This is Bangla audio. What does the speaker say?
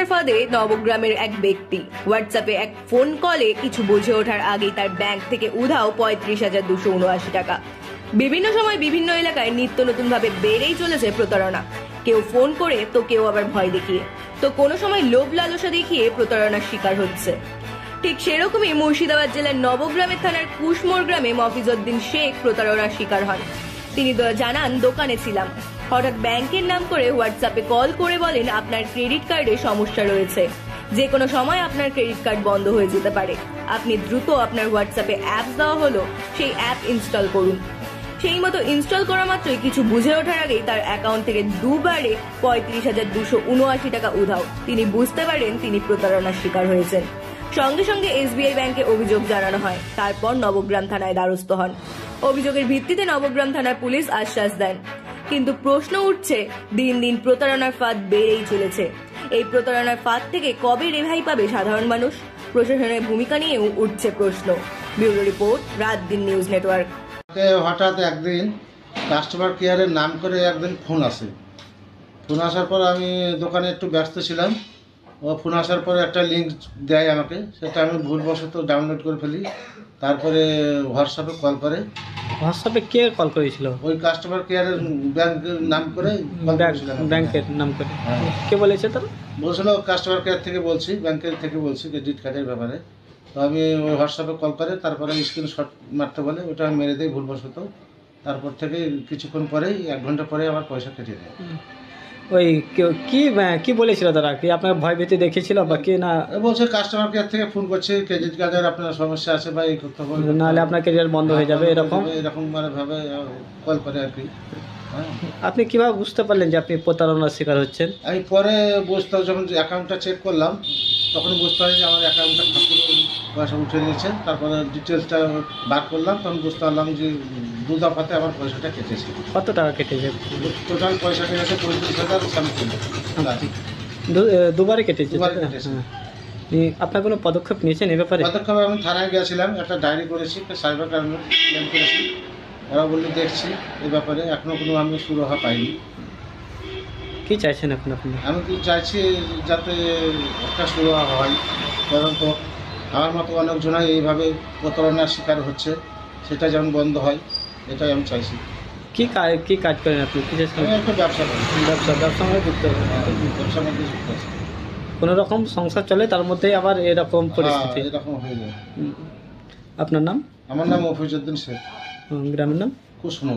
প্রতারণার ফাঁদে নবগ্রামের এক ব্যক্তি। হোয়াটসঅ্যাপে এক ফোন কলে কিছু বুঝে ওঠার আগেই তার ব্যাংক থেকে উধাও 35,279 টাকা। বিভিন্ন সময় বিভিন্ন এলাকায় নিত্য নতুন ভাবে বেড়েই চলেছে প্রতারণা। কেউ ফোন করে, তো কেউ আবার ভয় দেখিয়ে, তো কোনো সময় লোভ লালসা দেখিয়ে প্রতারণার শিকার হচ্ছে। ঠিক সেরকমই মুর্শিদাবাদ জেলার নবগ্রামের থানার কুশমোড় গ্রামে মফিজউদ্দিন শেখ প্রতারণার শিকার হন। তিনি জানান, দোকানে ছিলাম, হঠাৎ ব্যাংকের নাম করে হোয়াটসঅ্যাপে কল করে বলেন আপনার ক্রেডিট কার্ডে সমস্যা রয়েছে, যে কোনো সময় আপনার ক্রেডিট কার্ড বন্ধ হয়ে যেতে পারে, আপনি দ্রুত আপনার হোয়াটসঅ্যাপে অ্যাপ দেওয়া হলো সেই অ্যাপ ইনস্টল করুন। সেই মতো ইনস্টল করা মাত্রই কিছু বুঝে ওঠার আগেই তার অ্যাকাউন্ট থেকে দুবারে 35,279 টাকা উধাও। তিনি বুঝতে পারেন তিনি প্রতারণার শিকার হয়েছেন। সঙ্গে সঙ্গে এসবিআই ব্যাংকে অভিযোগ জানানো হয়। তারপর নবগ্রাম থানায় দ্বারস্থ হন। অভিযোগের ভিত্তিতে নবগ্রাম থানার পুলিশ আশ্বাস দেন। কিন্তু প্রশ্ন উঠছে, দিন দিন প্রতারণার ফাঁদ বেড়েই চলেছে। এই প্রতারণার ফাঁদ থেকে কবে রেহাই পাবে সাধারণ মানুষ? প্রশাসনের ভূমিকা নিয়েও উঠছে প্রশ্ন। ব্যুরো রিপোর্ট, রাত দিন নিউজ নেটওয়ার্ক। হঠাৎ একদিন কাস্টমার কেয়ারের নাম করে একদিন ফোন আসে। ফোন আসার পর আমি দোকানে একটু ব্যস্ত ছিলাম। ও ফোন আসার পরে একটা লিঙ্ক দেয় আমাকে, সেটা আমি ভুলবশত ডাউনলোড করে ফেলি। তারপরে হোয়াটসঅ্যাপে কল করে। হোয়াটসঅ্যাপে কে কল করেছিল? ওই কাস্টমার কেয়ারের ব্যাংকের নাম করে ব্যাংকের নাম করে। হ্যাঁ। কে বলেছে তার? বলছিল কাস্টমার কেয়ার থেকে বলছি, ব্যাংকের থেকে বলছি ক্রেডিট কার্ডের ব্যাপারে। তো আমি ওই হোয়াটসঅ্যাপে কল করে, তারপরে স্ক্রিনশট মারতে বলে, ওটা আমি মেরে দিই ভুলবশত। তারপর থেকে কিছুক্ষণ পরেই 1 ঘন্টা পরে আমার পয়সা কেটে দেয়। ওই কি বলেছিল তারা? কি আপনার ভয় ভীতি দেখেছিল বা কি? না বলছে কাস্টমার কেয়ার থেকে ফোন করছে, ক্রেডিট কার্ডের আপনার সমস্যা আছে বা এই করতে হবে, নাহলে আপনার ক্রেডিট বন্ধ হয়ে যাবে, এরকম মানে ভাবে কল করে আর কি। আপনি কিভাবে বুঝতে পারলেন যে আপনি প্রতারণার শিকার হচ্ছেন? আমি পরে বুঝতে, যখন অ্যাকাউন্টটা চেক করলাম তখন বুঝতে পারি যে আমার অ্যাকাউন্টটা পয়সা উঠে নিয়েছে। তারপরে ডিটেলসটা বার করলাম, তখন বুঝতে পারলাম যে 2 দফাতে আমার পয়সাটা কেটেছে। কত টাকা কেটেছে? টোটাল পয়সা কেটেছে 35,000 সামথিং। দুবারে কেটেছে? দুবার কেটেছে। আপনার কোনো পদক্ষেপ নিয়েছেন এ ব্যাপারে? পদক্ষেপ আমি থানায় গিয়েছিলাম, একটা ডায়েরি করেছি, একটা সাইবার ক্রাইমে ক্লেম করেছি। ওরা বললে দেখছি এ ব্যাপারে, এখনও কোনো আমি সুরাহা পাইনি। কী চাইছেন এখন আপনি? আমি কি চাইছি যাতে একটা সুরাহা হয়, কারণ তো আমার মতো অনেকজনাই এইভাবে প্রতারণার শিকার হচ্ছে, সেটা যেমন বন্ধ হয়, এটাই আমি চাইছি। কী কাজ করেন আপনি? আমি একটা ব্যবসা করি। ব্যবসার মধ্যে যুক্ত হবে? ব্যবসার মধ্যে যুক্ত আছে। কোনো রকম সংসার চলে, তার মধ্যেই আবার এরকম পরিস্থিতি? এরকম হয়ে যায়। আপনার নাম? আমার নাম মফিজউদ্দিন শেখ। গ্রামের নাম? কুশমোড়।